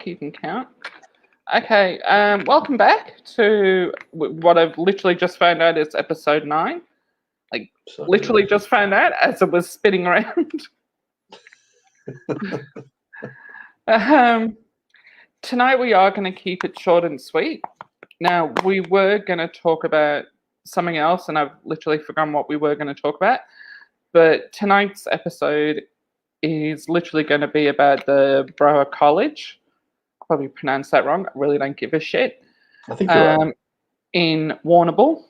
keeping count. Okay, welcome back to what I've literally just found out is episode 9. Like, literally just found out as it was spinning around. Tonight we are going to keep it short and sweet. Now, we were going to talk about something else, and I've literally forgotten what we were going to talk about. But tonight's episode is literally going to be about the Brower College. Probably pronounced that wrong. I really don't give a shit. I think you're right. In Warrnambool.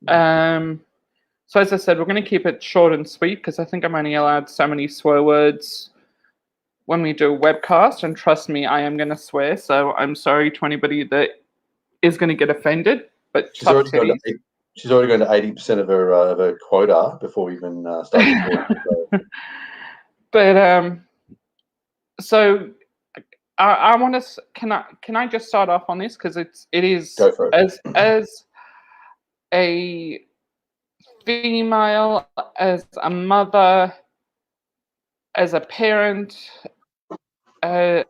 So as I said, we're going to keep it short and sweet because I think I'm only allowed so many swear words when we do a webcast, and trust me, I am going to swear. So I'm sorry to anybody that is going to get offended. But she's already going to 80% of her quota before we even start recording. But so. I want to. Can I just start off on this because it is Go for it. as a female, as a mother, as a parent, as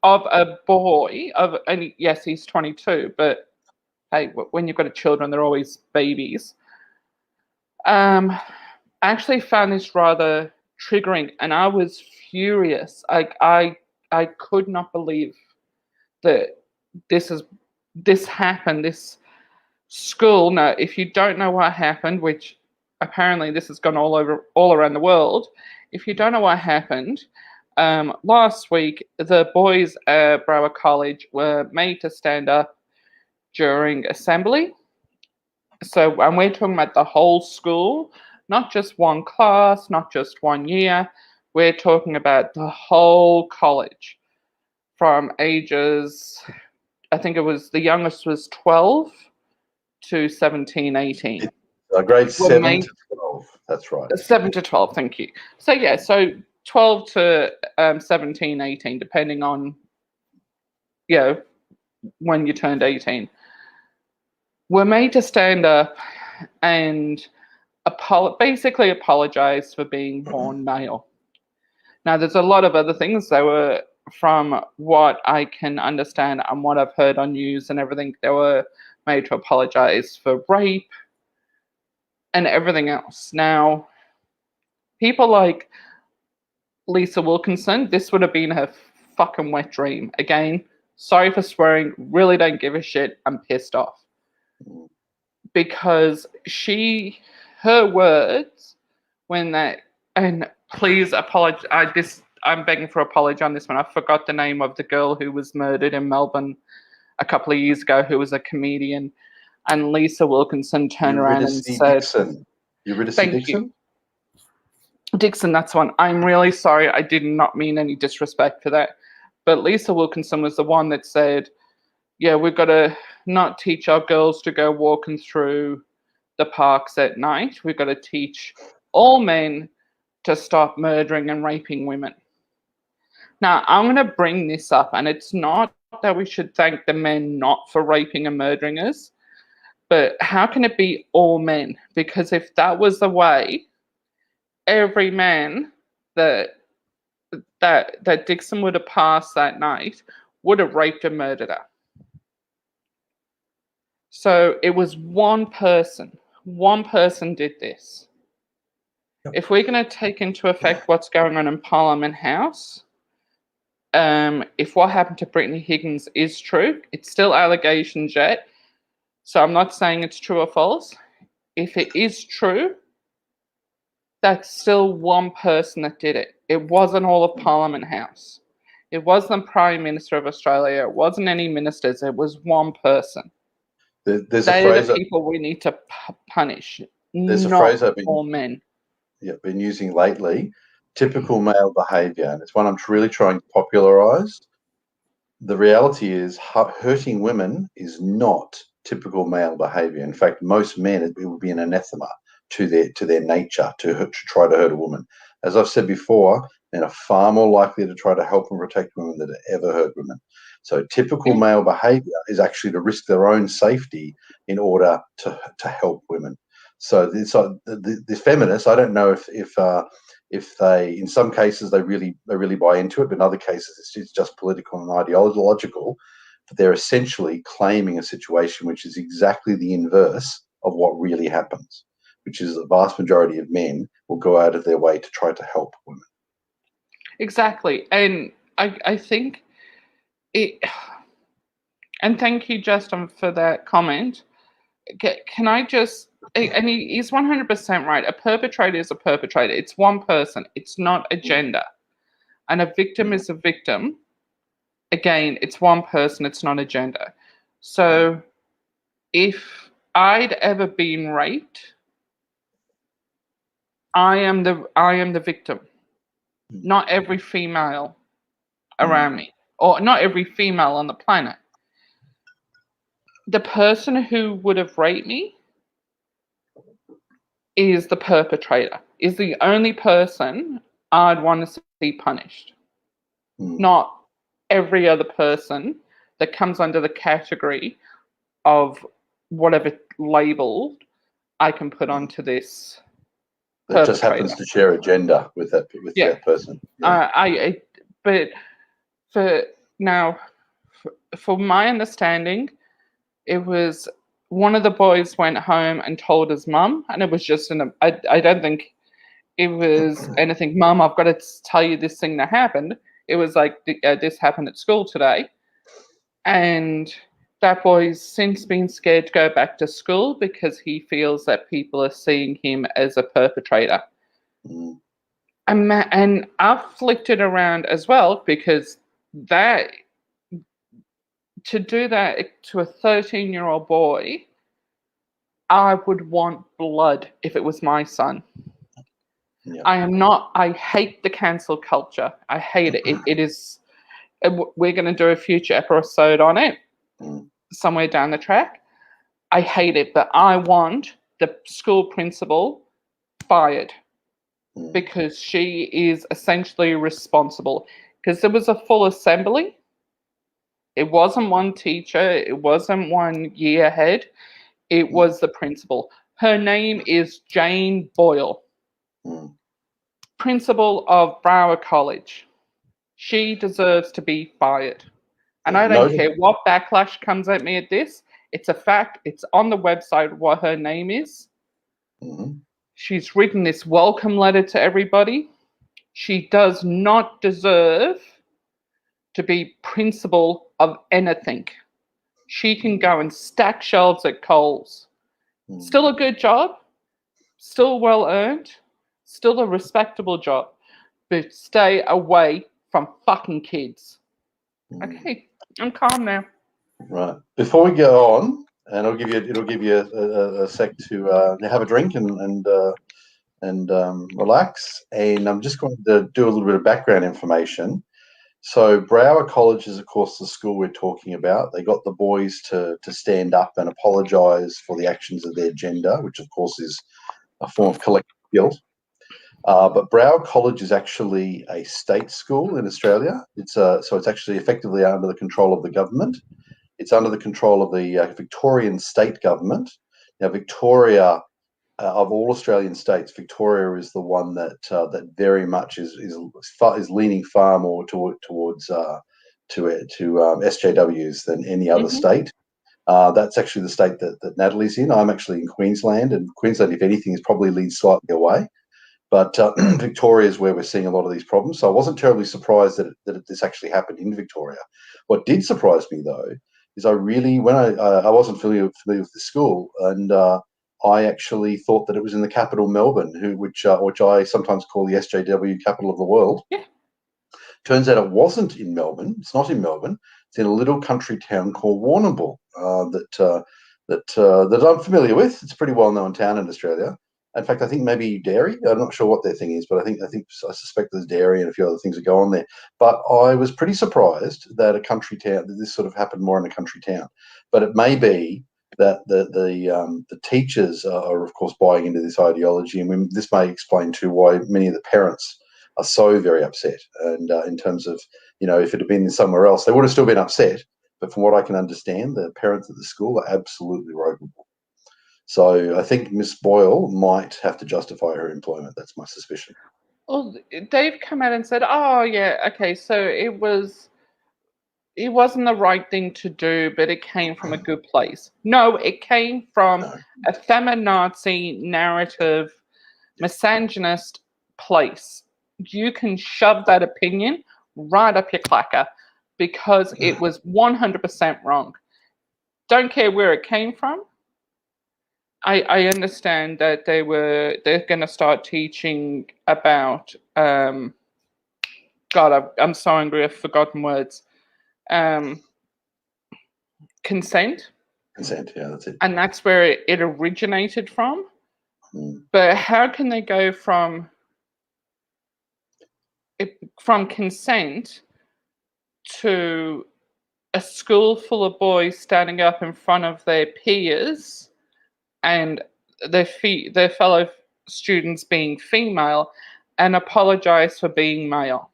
of a boy and yes, he's 22, but hey, when you've got children, they're always babies. I actually found this rather triggering, and I was furious. I could not believe that this happened. This school. Now, if you don't know what happened, which apparently this has gone all around the world, if you don't know what happened, last week the boys at Brower College were made to stand up during assembly. So, and we're talking about the whole school, not just one class, not just one year. We're talking about the whole college from ages, I think it was, the youngest was 12 to 17, 18. Grade 7 to 12, that's right. 7 to 12, thank you. So yeah, so 12 to 17, 18, depending on, when you turned 18. We're made to stand up and basically apologize for being born male. Now, there's a lot of other things that were, from what I can understand and what I've heard on news and everything, they were made to apologize for rape and everything else. Now, people like Lisa Wilkinson, this would have been her fucking wet dream. Again, sorry for swearing, really don't give a shit, I'm pissed off. Because her words, when that, and please apologize. I'm begging for apology on this one. I forgot the name of the girl who was murdered in Melbourne a couple of years ago, who was a comedian. And Lisa Wilkinson turned around and said, Eurydice Dixon? Dixon, that's one. I'm really sorry. I did not mean any disrespect for that. But Lisa Wilkinson was the one that said, yeah, we've got to not teach our girls to go walking through the parks at night. We've got to teach all men to stop murdering and raping women. Now, I'm going to bring this up, and it's not that we should thank the men not for raping and murdering us, but how can it be all men? Because if that was the way, every man that Dixon would have passed that night would have raped and murdered her. So it was one person. One person did this. If we're going to take into effect what's going on in Parliament House, if what happened to Brittany Higgins is true, it's still allegations yet, so I'm not saying it's true or false. If it is true, that's still one person that did it. It wasn't all of Parliament House. It wasn't the Prime Minister of Australia. It wasn't any ministers. It was one person. There's they a phrase are the people we need to punish. There's not a phrase I've all men. Been using lately, typical male behaviour, and it's one I'm really trying to popularise. The reality is hurting women is not typical male behaviour. In fact, most men, it would be an anathema to their nature to try to hurt a woman. As I've said before, men are far more likely to try to help and protect women than to ever hurt women. So typical male behaviour is actually to risk their own safety in order to help women. So this feminist, I don't know if if they, in some cases, they really buy into it, but in other cases, it's just political and ideological. But they're essentially claiming a situation which is exactly the inverse of what really happens, which is the vast majority of men will go out of their way to try to help women. Exactly. And I think it, and thank you, Justin, for that comment. Can I just, and he's 100% right. A perpetrator is a perpetrator. It's one person. It's not a gender. And a victim is a victim. Again, it's one person. It's not a gender. So if I'd ever been raped, I am the victim. Not every female around me, or not every female on the planet. The person who would have raped me is the perpetrator, is the only person I'd want to see punished. Not every other person that comes under the category of whatever label I can put onto this That just happens to share a gender with that person. Yeah. But for now, for my understanding, it was one of the boys went home and told his mum, and it was just I don't think it was anything. Mum, I've got to tell you this thing that happened. It was like this happened at school today, and that boy's since been scared to go back to school because he feels that people are seeing him as a perpetrator. And I've flicked it around as well, because that, to do that to a 13-year-old boy, I would want blood if it was my son. Yeah. I hate the cancel culture. I hate it. It is, we're going to do a future episode on it somewhere down the track. I hate it, but I want the school principal fired because she is essentially responsible. Because there was a full assembly. It wasn't one teacher. It wasn't one year head. It was the principal. Her name is Jane Boyle, principal of Broward College. She deserves to be fired. And I don't care what backlash comes at me at this. It's a fact. It's on the website what her name is. She's written this welcome letter to everybody. She does not deserve to be principal of anything. She can go and stack shelves at Coles. Still a good job, still well earned, still a respectable job, but stay away from fucking kids. Okay, I'm calm now. Right. Before we go on, and it'll give you a sec to have a drink and relax. And I'm just going to do a little bit of background information. So Broward College is, of course, the school we're talking about. They got the boys to stand up and apologise for the actions of their gender, which, of course, is a form of collective guilt. But Broward College is actually a state school in Australia. So it's actually effectively under the control of the government. It's under the control of the Victorian state government. Now, Victoria, of all Australian states, Victoria is the one that very much is leaning far more towards SJWs than any other state. That's actually the state that Natalie's in. I'm actually in Queensland, and Queensland, if anything, is probably leads slightly away. But Victoria is where we're seeing a lot of these problems. So I wasn't terribly surprised that this actually happened in Victoria. What did surprise me, though, is I wasn't familiar with the school, and I actually thought that it was in the capital, Melbourne, which I sometimes call the SJW capital of the world. Yeah. Turns out it wasn't in Melbourne. It's not in Melbourne. It's in a little country town called Warrnambool that I'm familiar with. It's a pretty well-known town in Australia. In fact, I think maybe dairy. I'm not sure what their thing is, but I suspect there's dairy and a few other things that go on there. But I was pretty surprised that a country town, that this sort of happened more in a country town. But it may be that the teachers are, of course, buying into this ideology, and this may explain too why many of the parents are so very upset. And in terms of, if it had been somewhere else, they would have still been upset. But from what I can understand, the parents at the school are absolutely ropeable. So I think Miss Boyle might have to justify her employment. That's my suspicion. Well, they've come out and said, "Oh, yeah, okay, so it wasn't the right thing to do, but it came from a good place." No, it came from No. a feminazi narrative, misogynist place. You can shove that opinion right up your clacker because it was 100% wrong. Don't care where it came from. I understand that they're going to start teaching about God, I'm so angry I've forgotten words. Um, consent, Consent, yeah, that's it. and that's where it originated from. Mm. But how can they go from consent to a school full of boys standing up in front of their peers and their fellow students being female and apologize for being male?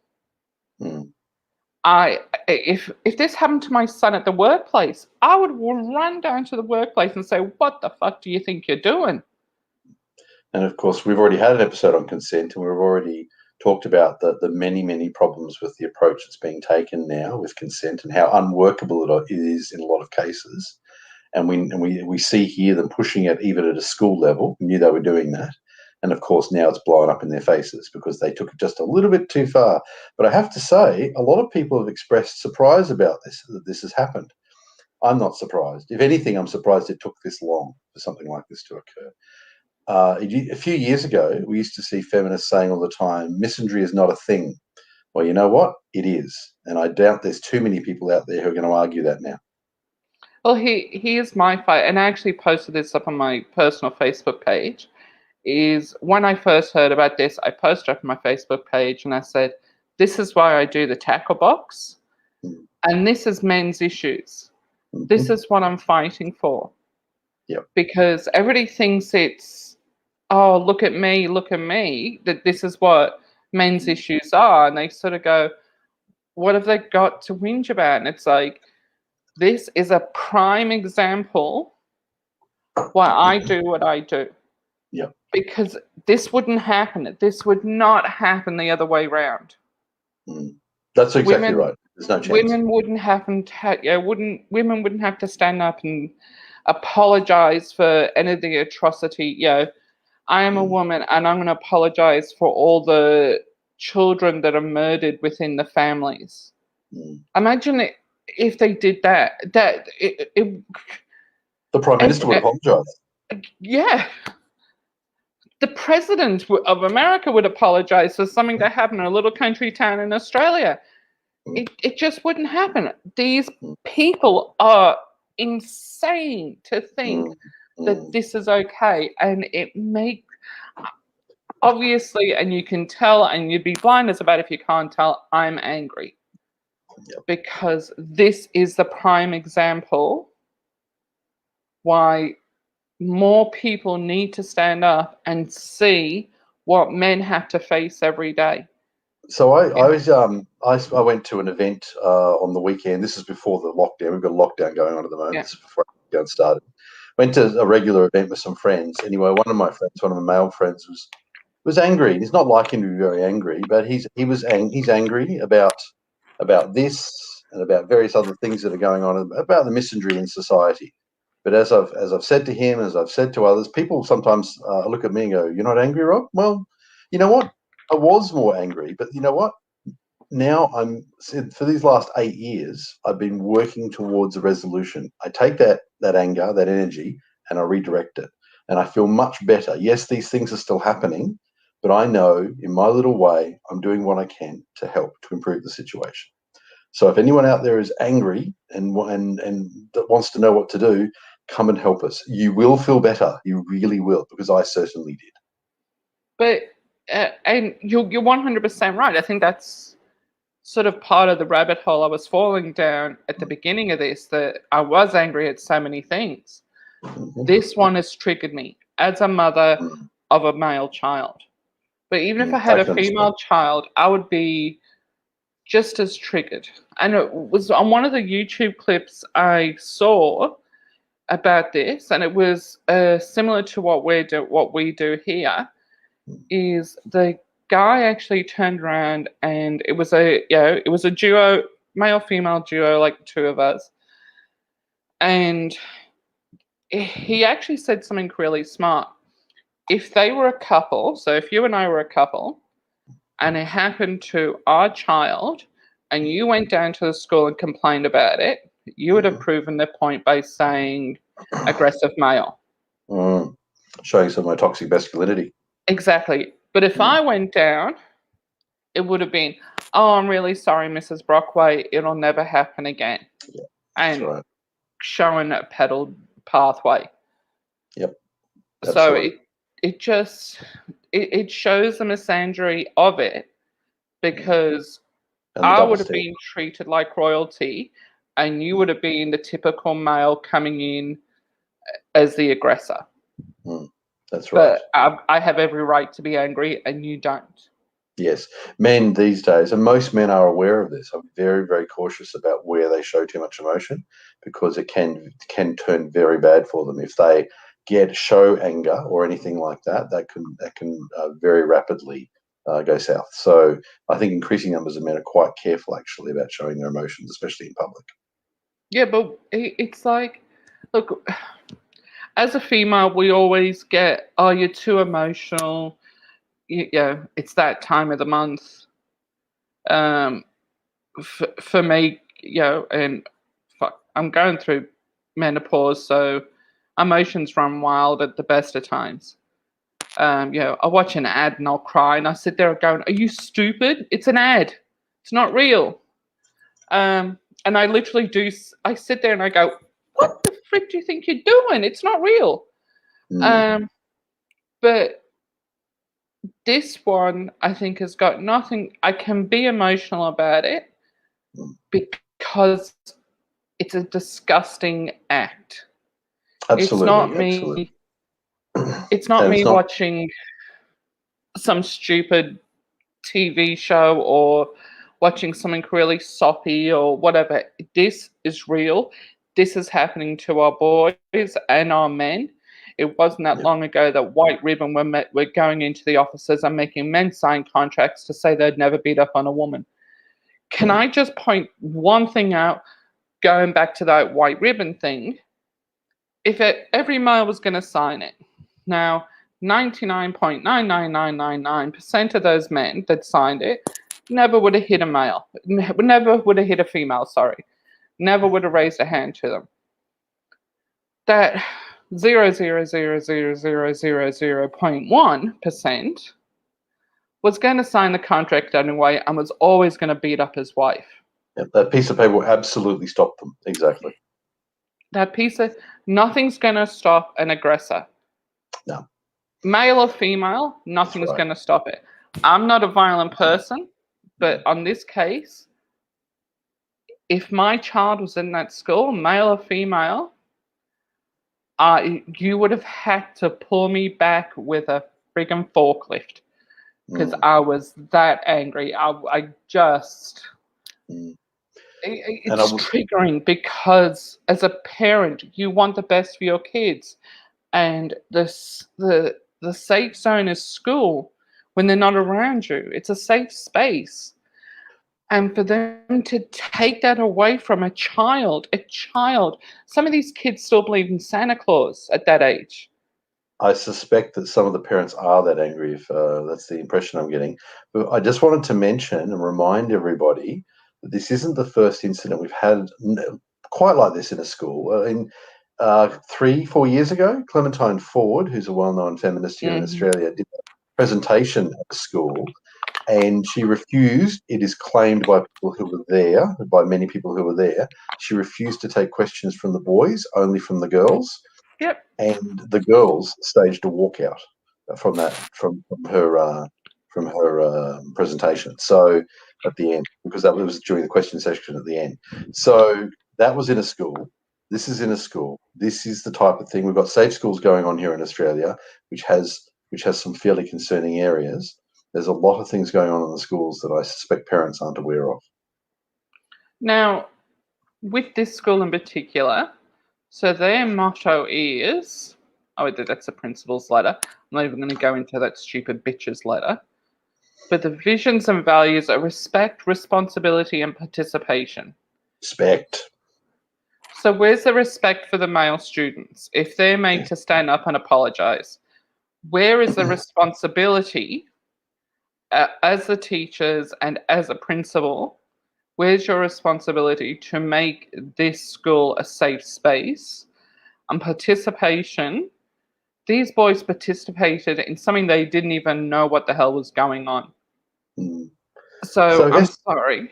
Mm. If this happened to my son at the workplace, I would run down to the workplace and say, "What the fuck do you think you're doing?" And of course, we've already had an episode on consent, and we've already talked about the many, many problems with the approach that's being taken now with consent and how unworkable it is in a lot of cases. And we see here them pushing it even at a school level. We knew they were doing that. And of course, now it's blowing up in their faces because they took it just a little bit too far. But I have to say, a lot of people have expressed surprise about this, that this has happened. I'm not surprised. If anything, I'm surprised it took this long for something like this to occur. A few years ago, we used to see feminists saying all the time, misandry is not a thing. Well, you know what? It is. And I doubt there's too many people out there who are going to argue that now. Well, here's my fight, and I actually posted this up on my personal Facebook page. Is when I first heard about this, I posted up on my Facebook page and I said, "This is why I do the tackle box, Mm. and this is men's issues. This Mhm. is what I'm fighting for." Yep. Because everybody thinks it's, "Oh, look at me," that this is what men's issues are, and they sort of go, "What have they got to whinge about?" And it's like, this is a prime example why I do what I do. Yep. Because this wouldn't happen. This would not happen the other way around. Mm. That's exactly Women right. There's no chance. women wouldn't have to, women wouldn't have to stand up and apologize for any of the atrocity. I am a Mm. woman and I'm going to apologize for all the children that are murdered within the families. Mm. Imagine if they did that. The Prime Minister would apologise. Yeah, the president of America would apologize for something that happened in a little country town in Australia. It just wouldn't happen. These people are insane to think that this is okay, and it makes, obviously, and you can tell, and you'd be blind as about if you can't tell, I'm angry. Yep. Because this is the prime example why more people need to stand up and see what men have to face every day. So I went to an event on the weekend. This is before the lockdown. We've got a lockdown going on at the moment. Yeah. This is before lockdown started. Went to a regular event with some friends. Anyway, one of my male friends was angry. He's not liking to be very angry, but he's angry about this and about various other things that are going on about the misandry in society. But as I've said to him, as I've said to others, people sometimes look at me and go, "You're not angry, Rob?" Well, you know what? I was more angry, but you know what? Now for these last 8 years, I've been working towards a resolution. I take that anger, that energy, and I redirect it, and I feel much better. Yes, these things are still happening, but I know in my little way, I'm doing what I can to help to improve the situation. So if anyone out there is angry and that wants to know what to do, come and help us. You will feel better. You really will, because I certainly did. But and you're 100% right. I think that's sort of part of the rabbit hole I was falling down at the beginning of this, that I was angry at so many things. Mhm. This one has triggered me as a mother Mm. of a male child. But even if I I had a can understand. female child, I would be just as triggered. And it was on one of the YouTube clips I saw about this, and it was similar to what we do here. Is guy actually turned around, and it was a duo, male female duo, like two of us, and he actually said something really smart. If they were a couple, so if you and I were a couple, and it happened to our child, and you went down to the school and complained about it, you would have proven their point by saying aggressive male. Showing some of my toxic masculinity. Exactly. But if I went down, it would have been, oh, I'm really sorry, Mrs. Brockway, it'll never happen again. Yeah, and right. showing a pedal pathway. Yep. So Absolutely. it shows the misandry of it, because And the I double would have standard. been treated like royalty, and you would have been the typical male coming in as the aggressor. That's right. But I have every right to be angry, and you don't. Yes. Men these days, and most men are aware of this, are very, very cautious about where they show too much emotion, because it can turn very bad for them if they show anger or anything like that. That can very rapidly go south. So I think increasing numbers of men are quite careful actually about showing their emotions, especially in public. Yeah, but it's like, look, as a female, we always get, oh, you're too emotional. It's that time of the month. Um, for me, and fuck, I'm going through menopause, so emotions run wild at the best of times. I watch an ad and I'll cry, and I sit there going, "Are you stupid? It's an ad. It's not real." And I literally do. I sit there and I go, "What the frick do you think you're doing? It's not real." Mm. Um, but this one, I think, has got nothing. I can be emotional about it because it's a disgusting act. It's Absolutely, not absolutely. me. It's not And it's me not. watching some stupid TV show or watching something really soppy or whatever. This is real. This is happening to our boys and our men. It wasn't that Yeah. long ago that White Ribbon were going into the offices and making men sign contracts to say they'd never beat up on a woman. Can I just point one thing out, going back to that White Ribbon thing? If every male was going to sign it, now 99.99999% of those men that signed it never would have hit a male, never would have hit a female, sorry, never would have raised a hand to them. That 0.1% was going to sign the contract anyway and was always going to beat up his wife. Yeah, that piece of paper will absolutely stop them. Exactly. That piece of, nothing's going to stop an aggressor. No. Male or female, nothing's right. going to stop it. I'm not a violent person, but on this case, if my child was in that school, male or female, you would have had to pull me back with a friggin' forklift, because I was that angry. I just, And it's triggering, because as a parent, you want the best for your kids, and the safe zone is school when they're not around you. It's a safe space. And for them to take that away from a child, some of these kids still believe in Santa Claus at that age. I suspect that some of the parents are that angry, if that's the impression I'm getting. But I just wanted to mention and remind everybody that this isn't the first incident we've had quite like this in a school. 3-4 years ago, Clementine Ford, who's a well-known feminist here in Australia, did a presentation at a school, and she refused, it is claimed by people who were there, by many people who were there, she refused to take questions from the boys, only from the girls. Yep. And the girls staged a walkout from her presentation. So at the end, because that was during the question section at the end. So that was in a school. This is in a school. This is the type of thing. We've got safe schools going on here in Australia, which has some fairly concerning areas. There's a lot of things going on in the schools that I suspect parents aren't aware of. Now, with this school in particular, so their motto is, that's the principal's letter. I'm not even going to go into that stupid bitch's letter. But the visions and values are respect, responsibility, and participation. Respect. So where's the respect for the male students? If they're made to stand up and apologize, where is the responsibility as the teachers and as a principal? Where's your responsibility to make this school a safe space? And participation, these boys participated in something they didn't even know what the hell was going on. Mm. So So I'm sorry.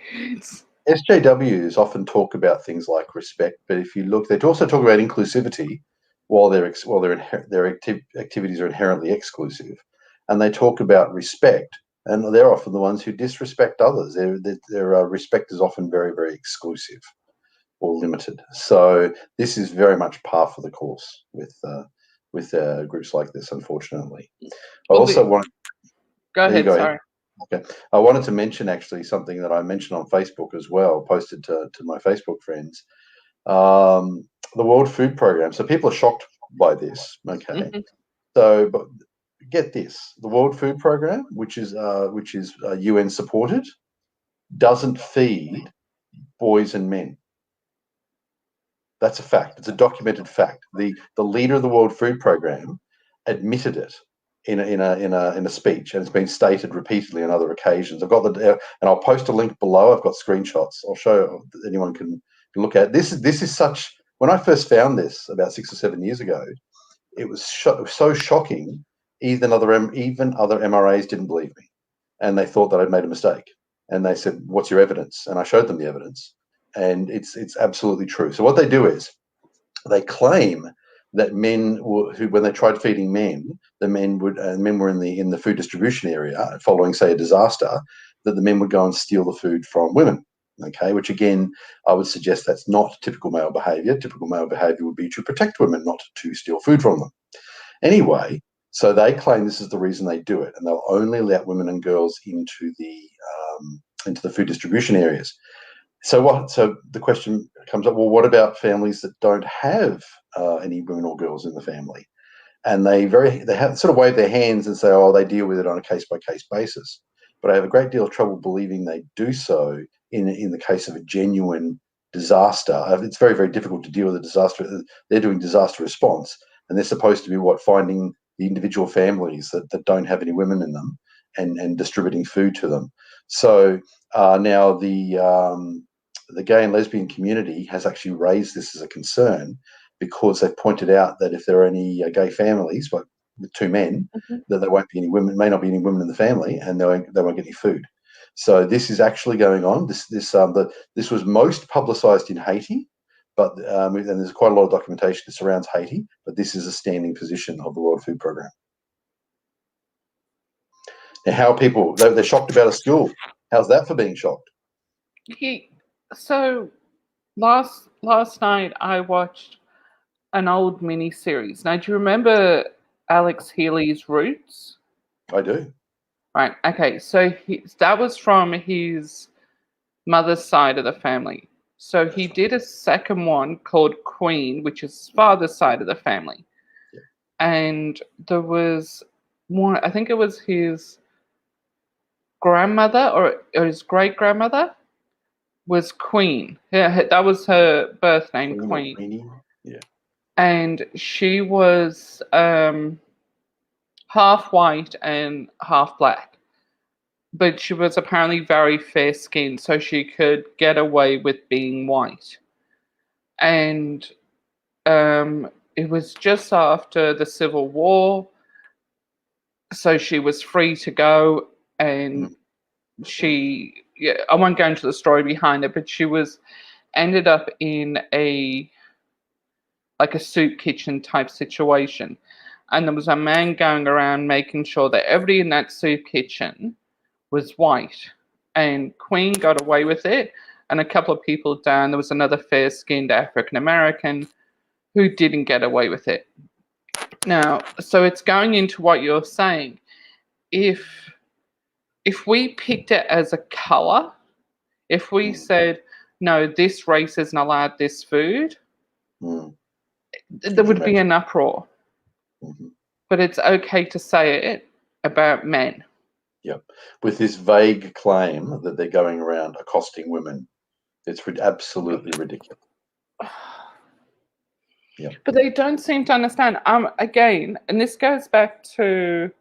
SJWs often talk about things like respect, but if you look, they also talk about inclusivity while their activities are inherently exclusive, and they talk about respect, and they're often the ones who disrespect others. Their respect is often very, very exclusive or limited. So this is very much par for the course with groups like this, unfortunately. I Well, also want. go There you ahead, go. sorry. Okay. I wanted to mention actually something that I mentioned on Facebook as well, posted to my Facebook friends. The World Food Program. So people are shocked by this. Okay. Mhm. So, but get this: the World Food Program, which is UN supported, doesn't feed boys and men. That's a fact. It's a documented fact. The leader of the World Food Program admitted it in a speech, and it's been stated repeatedly on other occasions. I've got and I'll post a link below. I've got screenshots. I'll show anyone can look at this. This is such. When I first found this about 6 or 7 years ago, it was so shocking. Even other MRAs didn't believe me, and they thought that I'd made a mistake. And they said, "What's your evidence?" And I showed them the evidence, and it's absolutely true. So what they do is they claim that when they tried feeding men, the men were in the food distribution area following, say, a disaster, that the men would go and steal the food from women. Okay, which again, I would suggest that's not typical male behaviour. Typical male behaviour would be to protect women, not to steal food from them. Anyway, so they claim this is the reason they do it, and they'll only let women and girls into the food distribution areas. So the question comes up, well, what about families that don't have any women or girls in the family? And they have sort of wave their hands and say, oh, they deal with it on a case by case basis. But I have a great deal of trouble believing they do so in the case of a genuine disaster. It's very, very difficult to deal with a disaster. They're doing disaster response, and they're supposed to be finding the individual families that don't have any women in them and distributing food to them. So now the gay and lesbian community has actually raised this as a concern, because they've pointed out that if there are any gay families, like with two men, Mhm. that there won't be any women, may not be any women in the family, and they won't get any food. So this is actually going on. This was most publicised in Haiti, but and there's quite a lot of documentation that surrounds Haiti. But this is a standing position of the World Food Programme. Now, how are people? They're shocked about a school. How's that for being shocked? So last night I watched an old mini series. Now, do you remember Alex Healy's Roots? I do. Right. Okay. So that was from his mother's side of the family. So he That's right. did a second one called Queen, which is father's side of the family. Yeah. And there was one, I think it was his grandmother or his great grandmother was Queen. Yeah, that was her birth name, Queen or Queen. Queenie? Yeah. And she was half white and half black. But she was apparently very fair skinned, so she could get away with being white. And it was just after the Civil War, so she was free to go. And Mm. yeah, I won't go into the story behind it, but she was ended up in a soup kitchen type situation. And there was a man going around making sure that everybody in that soup kitchen was white. And Queen got away with it. And a couple of people down, there was another fair skinned African American who didn't get away with it. Now, so it's going into what you're saying. If we picked it as a color, if we Mm. said, no, this race isn't allowed this food, Mm. there Could you would be imagine? an uproar. Mm-hmm. But it's okay to say it about men. Yep. With this vague claim that they're going around accosting women. It's absolutely ridiculous. Yep. But they don't seem to understand. Again, and this goes back to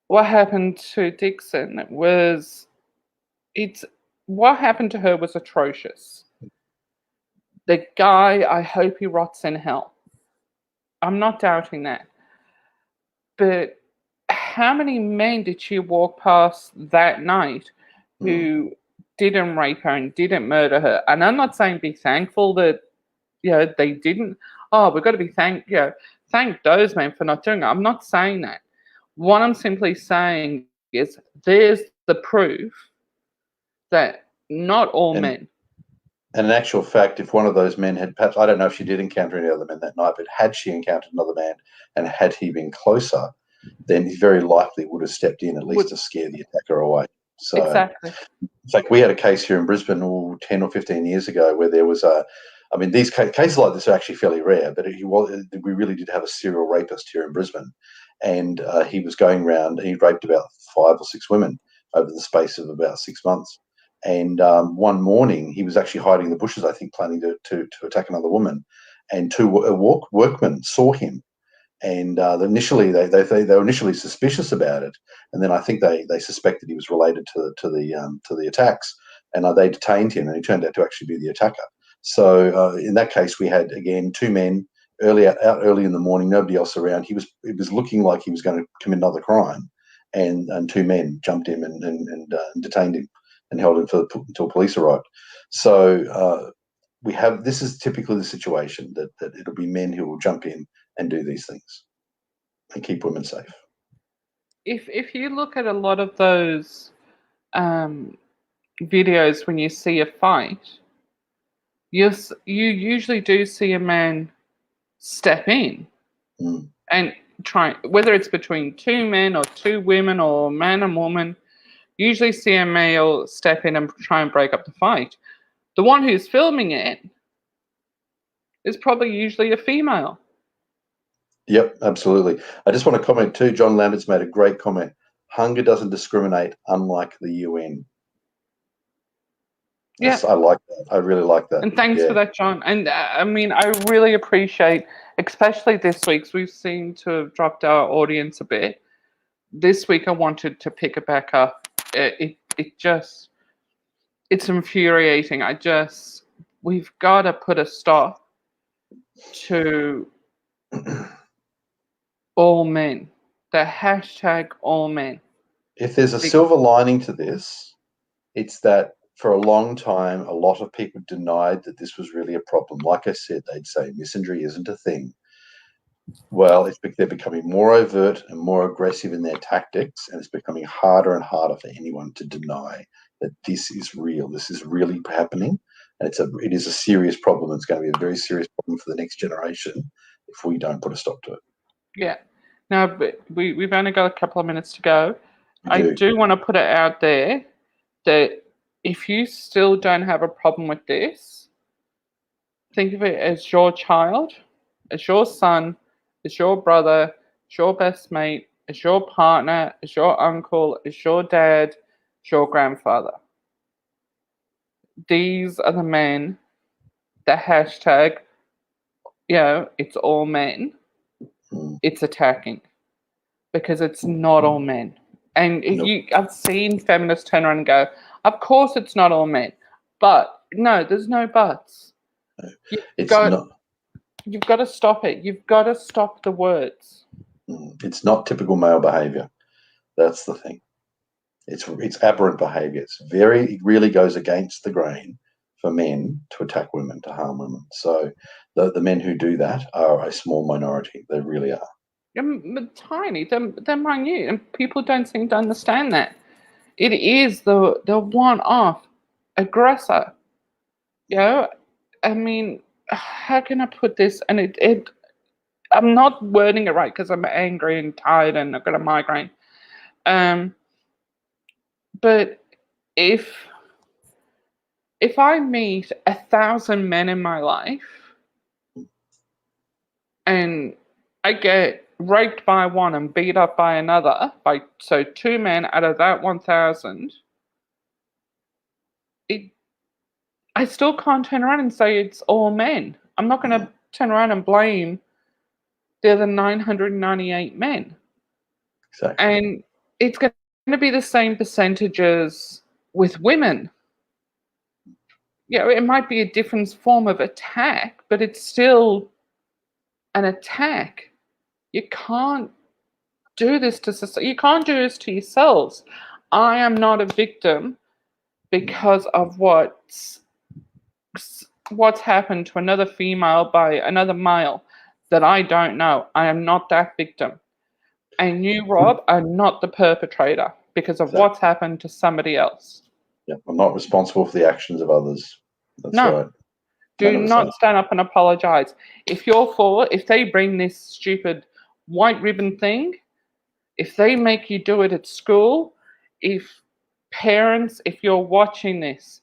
what happened to Dixon. What happened to her was atrocious. The guy, I hope he rots in hell. I'm not doubting that. But how many men did she walk past that night who didn't rape her and didn't murder her? And I'm not saying be thankful that they didn't. Oh, we've got to be thank those men for not doing it. I'm not saying that. What I'm simply saying is there's the proof that not all And, men. and in actual fact, if one of those men had perhaps, I don't know if she did encounter any other men that night, but had she encountered another man and had he been closer, then he very likely would have stepped in at least to scare the attacker away. So, Exactly. in fact, we had a case here in Brisbane 10 or 15 years ago where there was these cases like this are actually fairly rare, but we really did have a serial rapist here in Brisbane. And he was going around, he raped about 5 or 6 women over the space of about 6 months. And one morning, he was actually hiding in the bushes, I think, planning to attack another woman. And 2 workmen saw him. And initially, they were initially suspicious about it, and then I think they suspected he was related to the attacks, and they detained him, and he turned out to actually be the attacker. So in that case, we had again 2 men out early in the morning, nobody else around. It was looking like he was going to commit another crime, and 2 men jumped him and detained him and held him until police arrived. So this is typically the situation that it'll be men who will jump in and do these things and keep women safe. If you look at a lot of those videos when you see a fight, you usually do see a man step in and try, whether it's between 2 men or 2 women or man and woman, usually see a male step in and try and break up the fight. The one who's filming it is probably usually a female. Yep, absolutely. I just want to comment too. John Lambert's made a great comment. Hunger doesn't discriminate, unlike the UN. Yeah. I like that. I really like that. And thanks for that, John. And I mean, I really appreciate, especially this week, we seem to have dropped our audience a bit. This week, I wanted to pick it back up. It's infuriating. We've got to put a stop to all men. The hashtag all men. If there's a silver lining to this, it's that for a long time, a lot of people denied that this was really a problem. Like I said, they'd say misandry isn't a thing. Well, they're becoming more overt and more aggressive in their tactics, and it's becoming harder and harder for anyone to deny that this is real. This is really happening, and it is a serious problem. It's going to be a very serious problem for the next generation if we don't put a stop to it. Yeah. Now, but we've only got a couple of minutes to go. I do want to put it out there that if you still don't have a problem with this, think of it as your child, as your son, as your brother, as your best mate, as your partner, as your uncle, as your dad, as your grandfather. These are the men, the hashtag, it's all men, it's attacking. Because it's not all men. And I've seen feminists turn around and go, of course it's not all men. But no, there's no buts. You've got to stop it. You've got to stop the words. It's not typical male behavior. That's the thing. It's aberrant behavior. It really goes against the grain for men to attack women, to harm women. So the men who do that are a small minority. They really are. They're tiny. They're minute, and people don't seem to understand that. It is the one-off aggressor. I mean, how can I put this? And I'm not wording it right because I'm angry and tired and I've got a migraine. But if I meet 1,000 men in my life and I get raped by one and beat up by another, so 2 men out of that 1,000, I still can't turn around and say it's all men. I'm not going to turn around and blame the other 998 men. Exactly. And it's going to be the same percentages with women. Yeah, it might be a different form of attack, but it's still an attack. You can't do this to society. You can't do this to yourselves. I am not a victim because of what's happened to another female by another male that I don't know. I am not that victim. And you, Rob, are not the perpetrator because of what's happened to somebody else. Yeah, I'm not responsible for the actions of others. That's right. Do not stand up and apologize. If they bring this stupid white ribbon thing, if they make you do it at school, if parents, if you're watching this,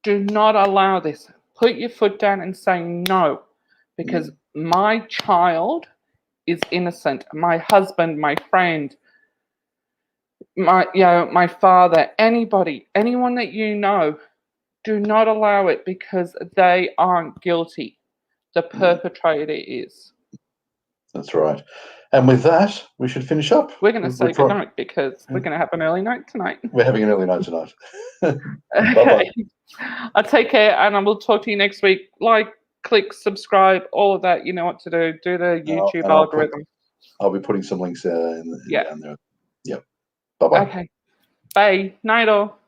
do not allow this. Put your foot down and say no, because my child is innocent. My husband, my friend, my father, anyone that you know, do not allow it because they aren't guilty. The perpetrator is. That's right. And with that, we should finish up. We're going to say goodnight because we're going to have an early night tonight. We're having an early night tonight. Okay. Bye-bye. I'll take care and I will talk to you next week. Like, click, subscribe, all of that. You know what to do. Do the YouTube algorithm. I'll be putting some links down there. Yep. Bye-bye. Okay. Bye. Night all.